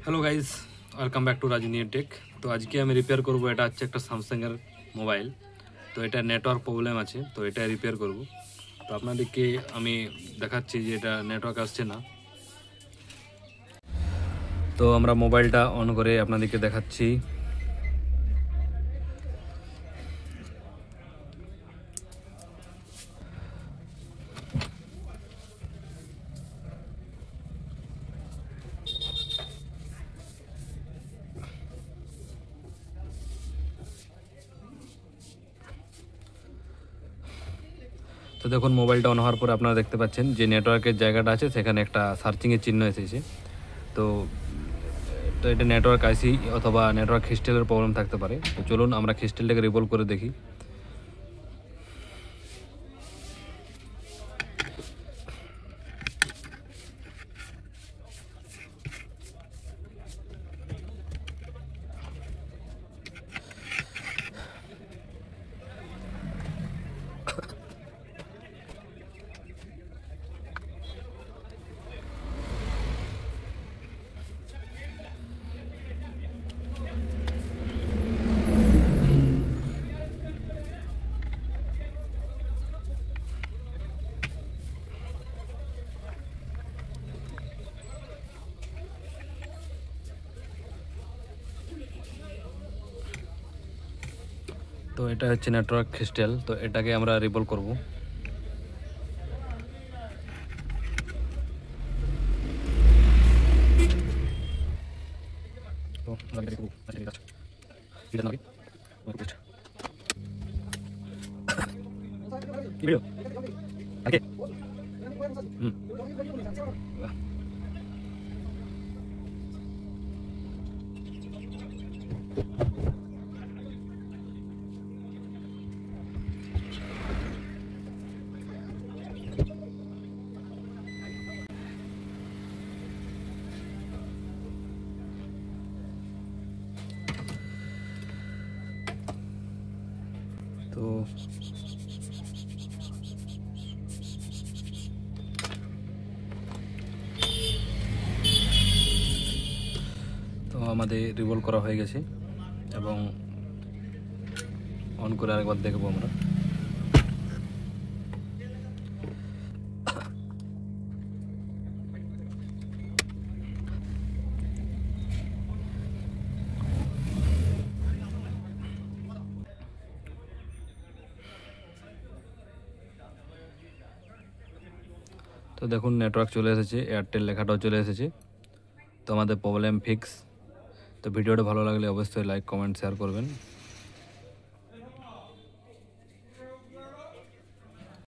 Hello guys, welcome back to রাজনীয় tech. তো আজকে আমি রিপেয়ার করব, এটা হচ্ছে একটা স্যামসাংয়ের মোবাইল। তো এটা নেটওয়ার্ক প্রবলেম আছে, তো এটা রিপেয়ার করব। তো আপনাদেরকে আমি দেখাচ্ছি যে এটা নেটওয়ার্ক আসছে না। তো আমরা মোবাইলটা অন করে আপনাদেরকে দেখাচ্ছি। তো দেখুন, মোবাইলটা অন হওয়ার পর আপনারা দেখতে পাচ্ছেন যে নেটওয়ার্কের জায়গাটা আছে, সেখানে একটা সার্চিংয়ের চিহ্ন এসেছে। তো তো এটা নেটওয়ার্ক আইসি অথবা নেটওয়ার্ক ক্রিস্টেলের প্রবলেম থাকতে পারে। তো চলুন আমরা ক্রিস্টেলটাকে রিভলভ করে দেখি। তো এটা হচ্ছে নেটওয়ার্ক ক্রিস্টেল, তো এটাকে আমরা রিভলভ করব। তো আমাদের রিভলভ করা হয়ে গেছে এবং অন করে আরেকবার দেখবো আমরা। তো দেখুন, নেটওয়ার্ক চলে এসেছে, এয়ারটেল লেখাটাও চলে এসেছে। তো আমাদের প্রবলেম ফিক্স। তো ভিডিওটা ভালো লাগলে অবশ্যই লাইক, কমেন্ট, শেয়ার করবেন।